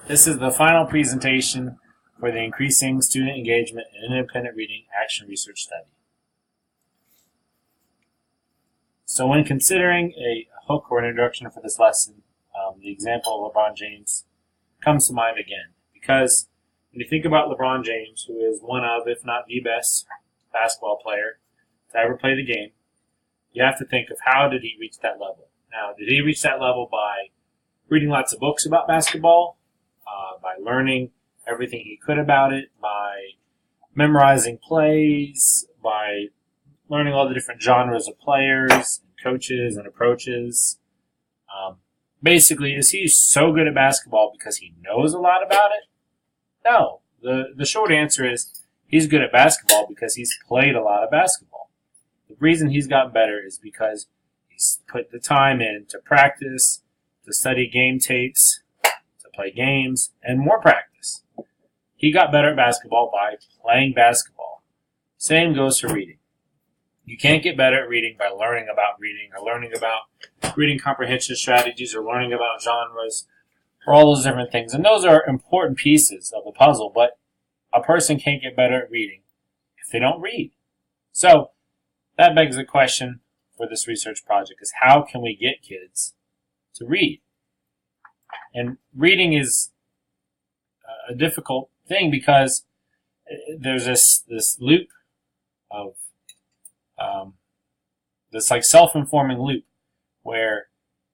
This is the final presentation for the Increasing Student Engagement in Independent Reading Action Research Study. So when considering a hook or an introduction for this lesson, the example of LeBron James comes to mind again. Because when you think about LeBron James, who is one of, if not the best basketball player to ever play the game, you have to think of how did he reach that level. Now, did he reach that level by reading lots of books about basketball, by learning everything he could about it, by memorizing plays, by learning all the different genres of players and coaches and approaches? Basically, is he so good at basketball because he knows a lot about it? No. The short answer is he's good at basketball because he's played a lot of basketball. The reason he's gotten better is because he's put the time in to practice, to study game tapes, to play games, and more practice. He got better at basketball by playing basketball. Same goes for reading. You can't get better at reading by learning about reading or learning about reading comprehension strategies or learning about genres or all those different things. And those are important pieces of the puzzle, but a person can't get better at reading if they don't read. So that begs the question for this research project is how can we get kids to read? And reading is a difficult thing because there's this loop of this like self-informing loop where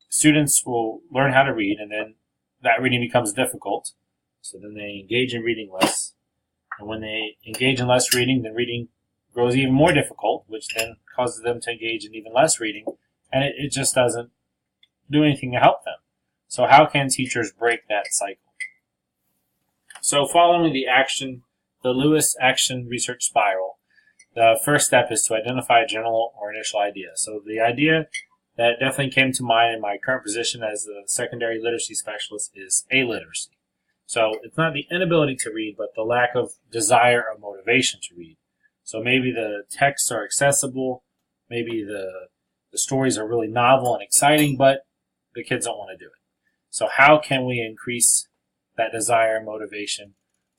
students will learn how to read and then that reading becomes difficult. So then they engage in reading less. And when they engage in less reading, then reading grows even more difficult, which then causes them to engage in even less reading. And it just doesn't do anything to help them. So how can teachers break that cycle? So following the Lewis Action Research Spiral, the first step is to identify a general or initial idea. So the idea that definitely came to mind in my current position as a secondary literacy specialist is illiteracy. So it's not the inability to read, but the lack of desire or motivation to read. So maybe the texts are accessible, maybe the stories are really novel and exciting, but the kids don't want to do it. So how can we increase that desire and motivation,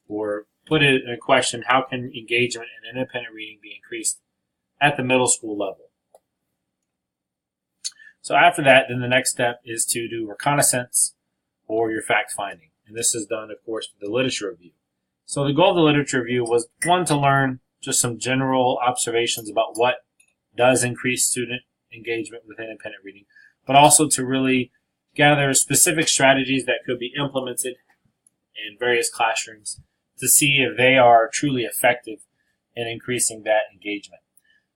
or put it in a question, how can engagement in independent reading be increased at the middle school level? So after that, then the next step is to do reconnaissance or your fact finding. And this is done, of course, with the literature review. So the goal of the literature review was, one, to learn just some general observations about what does increase student engagement with independent reading, but also to really gather specific strategies that could be implemented in various classrooms to see if they are truly effective in increasing that engagement.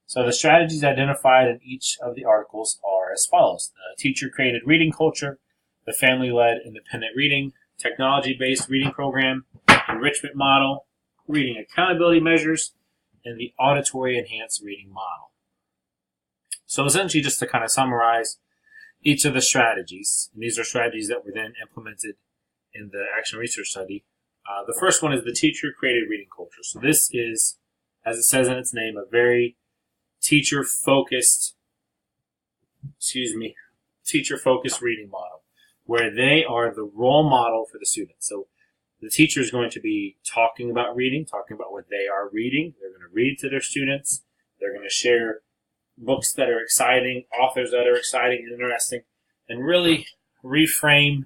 So the strategies identified in each of the articles are as follows: the teacher-created reading culture, the family-led independent reading, technology-based reading program, enrichment model, reading accountability measures, and the auditory enhanced reading model. So essentially, just to kind of summarize each of the strategies, and these are strategies that were then implemented in the action research study. The first one is the teacher-created reading culture. So this is, as it says in its name, a very teacher-focused reading model, where they are the role model for the students. So the teacher is going to be talking about reading, talking about what they are reading. They're going to read to their students. They're going to share books that are exciting, authors that are exciting and interesting, and really reframe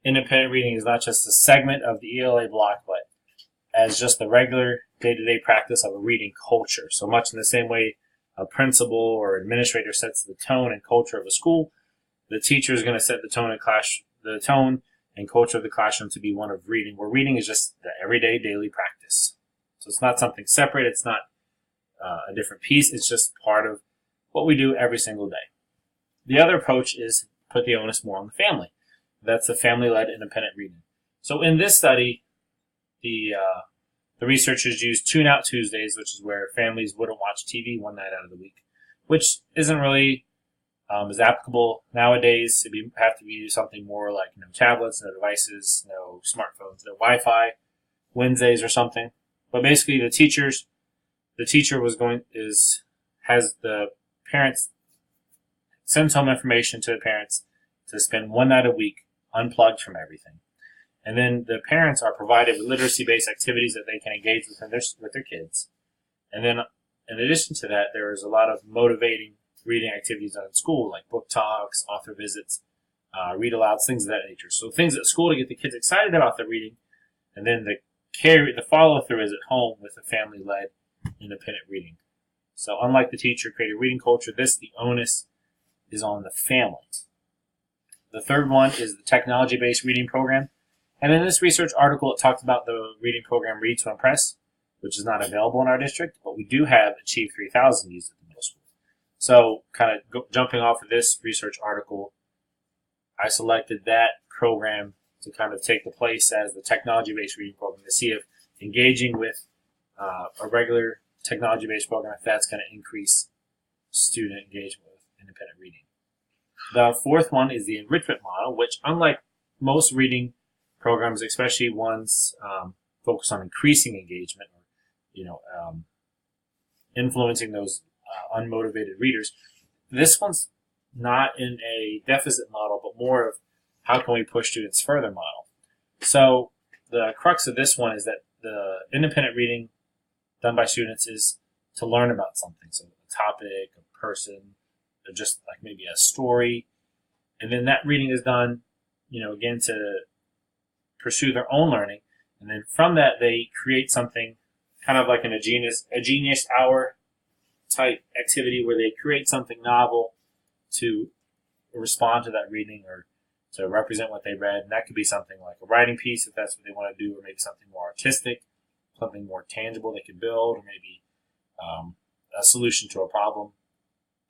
independent reading as not just a segment of the ELA block, but as just the regular day-to-day practice of a reading culture. So much in the same way a principal or administrator sets the tone and culture of a school, the teacher is going to set the tone and culture of the classroom to be one of reading, where reading is just the everyday daily practice. So it's not something separate. It's not a different piece. It's just part of what we do every single day. The other approach is put the onus more on the family. That's the family-led independent reading. So in this study, the researchers used Tune-Out Tuesdays, which is where families wouldn't watch TV one night out of the week, which isn't really as applicable nowadays. It'd have to be something more like no tablets, no devices, no smartphones, no Wi-Fi, Wednesdays or something. But basically, the teacher has the parents sends home information to the parents to spend one night a week unplugged from everything. And then the parents are provided with literacy-based activities that they can engage with their kids. And then in addition to that, there is a lot of motivating reading activities done in school, like book talks, author visits, read alouds, things of that nature. So things at school to get the kids excited about the reading, and then the follow-through is at home with the family-led independent reading. So unlike the teacher-created reading culture, the onus is on the family. The third one is the technology-based reading program. And in this research article, it talked about the reading program Read to Impress, which is not available in our district, but we do have Achieve 3000 used at the middle school. So kind of jumping off of this research article, I selected that program to kind of take the place as the technology-based reading program to see if engaging with a regular technology-based program, if that's going to increase student engagement with independent reading. The fourth one is the enrichment model, which unlike most reading programs, especially ones focused on increasing engagement or influencing those unmotivated readers, this one's not in a deficit model, but more of how can we push students further model. So the crux of this one is that the independent reading done by students is to learn about something, so a topic, a person, or just like maybe a story, and then that reading is done, again to pursue their own learning, and then from that they create something kind of like a genius hour type activity where they create something novel to respond to that reading or to represent what they read. And that could be something like a writing piece if that's what they want to do, or maybe something more artistic, something more tangible they could build, or maybe a solution to a problem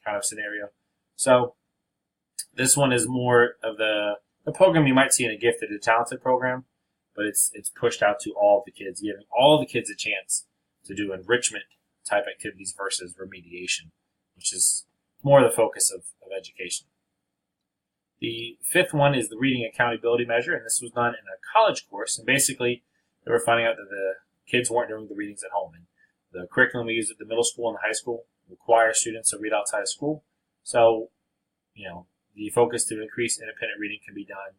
kind of scenario. So this one is more of the program you might see in a gifted and talented program, but it's pushed out to all of the kids, giving all the kids a chance to do enrichment type activities versus remediation, which is more the focus of education. The fifth one is the reading accountability measure, and this was done in a college course, and basically they were finding out that the kids weren't doing the readings at home. And the curriculum we used at the middle school and the high school requires students to read outside of school. So, the focus to increase independent reading can be done,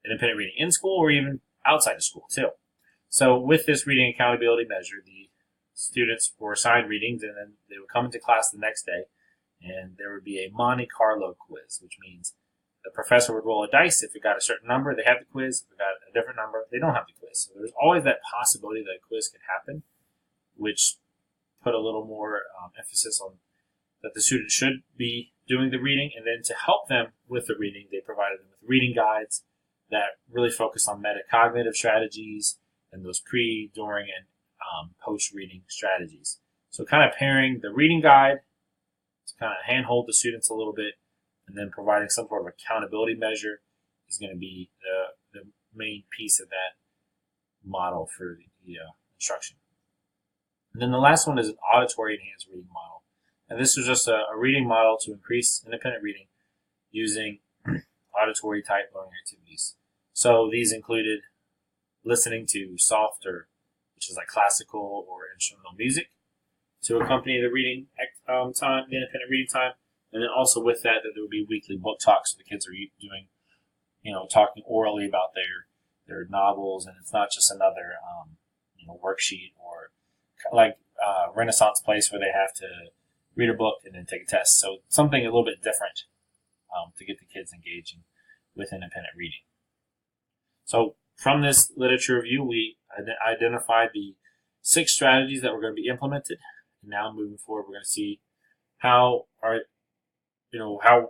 independent reading in school or even outside of school too. So with this reading accountability measure, the students were assigned readings, and then they would come into class the next day, and there would be a Monte Carlo quiz, which means the professor would roll a dice. If it got a certain number, they have the quiz. If it got a different number, they don't have the quiz. So there's always that possibility that a quiz could happen, which put a little more emphasis on that the student should be doing the reading. And then to help them with the reading, they provided them with reading guides that really focus on metacognitive strategies and those pre, during, and post-reading strategies. So kind of pairing the reading guide to kind of handhold the students a little bit, and then providing some sort of accountability measure is going to be the main piece of that model for the instruction. And then the last one is an auditory enhanced reading model. And this is just a reading model to increase independent reading using auditory type learning activities. So these included listening to softer, which is like classical or instrumental music, to accompany the reading time, the independent reading time. And then also with that there would be weekly book talks. So the kids are doing, talking orally about their novels, and it's not just another, worksheet or like Renaissance place where they have to read a book and then take a test. So something a little bit different to get the kids engaging with independent reading. So from this literature review, we identified the 6 strategies that were going to be implemented. And now moving forward, we're going to see what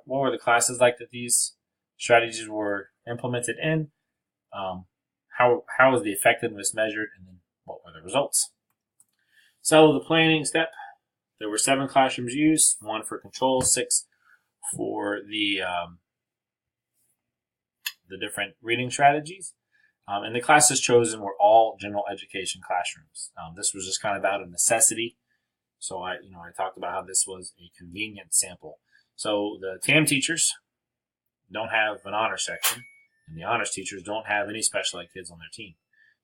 were the classes like that these strategies were implemented in, how was the effectiveness measured, and then what were the results. So the planning step, there were 7 classrooms used, 1 for control, 6 for the different reading strategies. And the classes chosen were all general education classrooms. This was just kind of out of necessity. So I talked about how this was a convenient sample. So the TAM teachers don't have an honors section, and the honors teachers don't have any special ed kids on their team.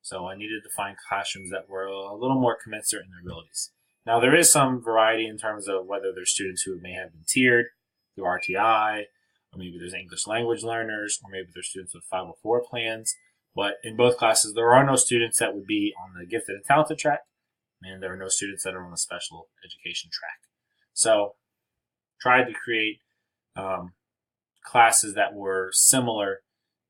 So I needed to find classrooms that were a little more commensurate in their abilities. Now there is some variety in terms of whether there's students who may have been tiered through RTI, or maybe there's English language learners, or maybe there's students with 504 plans. But in both classes, there are no students that would be on the gifted and talented track, and there are no students that are on the special education track. So tried to create classes that were similar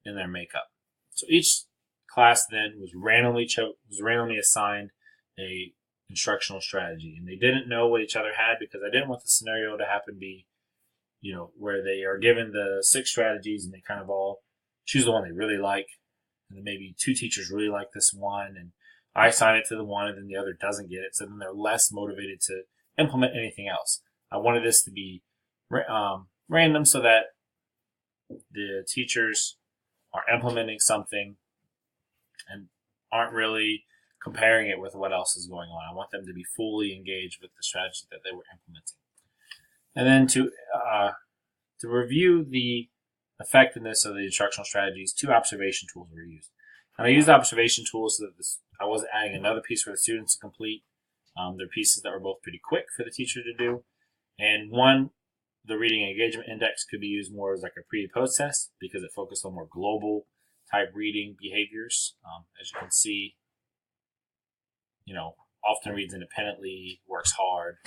in their makeup. So each class then was randomly assigned a instructional strategy, and they didn't know what each other had because I didn't want the scenario to happen to be, where they are given the 6 strategies and they kind of all choose the one they really like, and then maybe 2 teachers really like this one, and I assign it to the one, and then the other doesn't get it, so then they're less motivated to implement anything else. I wanted this to be random so that the teachers are implementing something and aren't really comparing it with what else is going on. I want them to be fully engaged with the strategy that they were implementing. And then to review the effectiveness of the instructional strategies, 2 observation tools were used. And I used observation tools so that I wasn't adding another piece for the students to complete. They're pieces that were both pretty quick for the teacher to do. And one, the reading engagement index, could be used more as like a pre and post test because it focused on more global type reading behaviors. As you can see, often reads independently, works hard,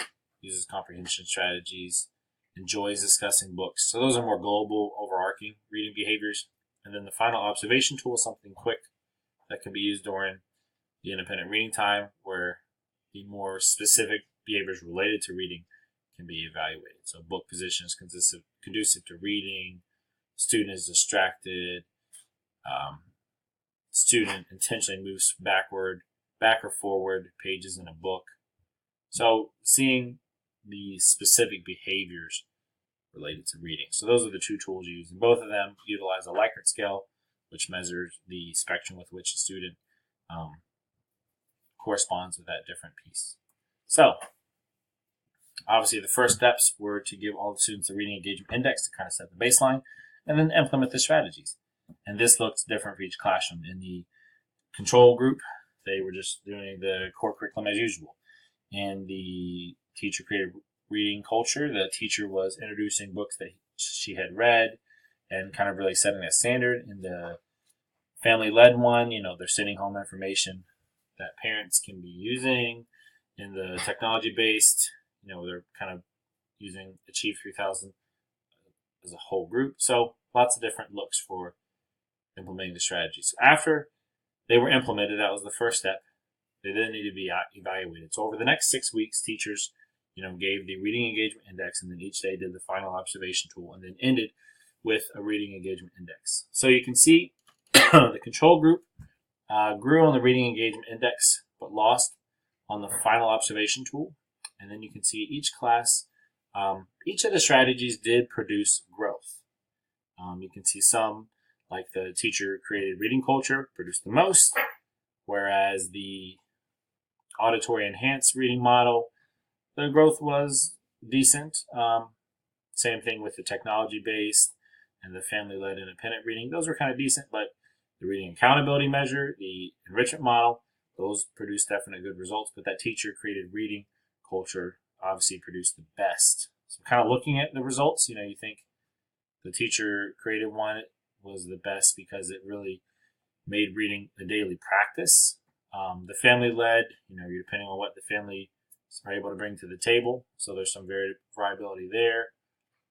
uses comprehension strategies, enjoys discussing books. So those are more global, overarching reading behaviors. And then the final observation tool is something quick that can be used during the independent reading time, where the more specific behaviors related to reading can be evaluated. So book position is conducive to reading, student is distracted, student intentionally moves back or forward pages in a book. So seeing the specific behaviors related to reading. So those are the 2 tools used, and both of them utilize a Likert scale, which measures the spectrum with which the student corresponds with that different piece. So obviously the first steps were to give all the students a reading engagement index to kind of set the baseline, and then implement the strategies. And this looks different for each classroom. In the control group, they were just doing the core curriculum as usual. In the teacher created reading culture, the teacher was introducing books that she had read and kind of really setting that standard. In the family-led one, they're sending home information that parents can be using. In the technology-based, they're kind of using Achieve 3000 as a whole group. So lots of different looks for implementing the strategies. So after they were implemented, that was the first step. They then need to be evaluated. So over the next 6 weeks, teachers, gave the reading engagement index, and then each day did the final observation tool, and then ended with a reading engagement index. So you can see the control group grew on the reading engagement index, but lost on the final observation tool. And then you can see each class, each of the strategies did produce growth. You can see some, like the teacher created reading culture, produced the most, whereas the auditory enhanced reading model, the growth was decent. Same thing with the technology-based and the family-led independent reading. Those were kind of decent, but the reading accountability measure, the enrichment model, those produced definite good results, but that teacher created reading culture obviously produced the best. So kind of looking at the results, you think the teacher created one was the best because it really made reading a daily practice. The family-led, you're depending on what the family are able to bring to the table. So there's some variability there.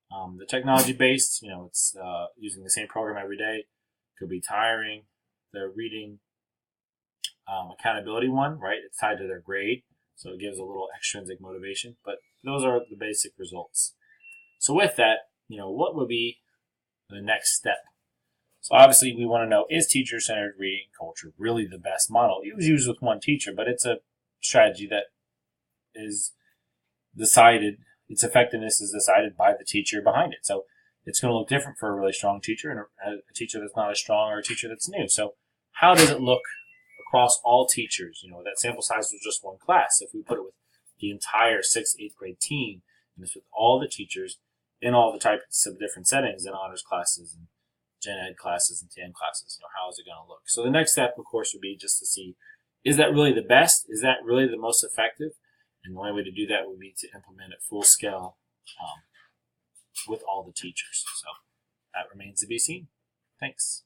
The technology-based, it's using the same program every day. Could be tiring. The reading accountability one, right? It's tied to their grade, so it gives a little extrinsic motivation. But those are the basic results. So with that, what would be the next step? So obviously we want to know, is teacher-centered reading culture really the best model? It was used with one teacher, but it's a strategy that is decided, its effectiveness is decided by the teacher behind it. So it's going to look different for a really strong teacher and a teacher that's not as strong, or a teacher that's new. So how does it look across all teachers? That sample size was just one class. If we put it with the entire 6th, 8th grade team, and it's with all the teachers in all the types of different settings, in honors classes and gen ed classes and TM classes, how is it going to look? So the next step, of course, would be just to see, is that really the best? Is that really the most effective? And the only way to do that would be to implement it full scale with all the teachers. So that remains to be seen. Thanks.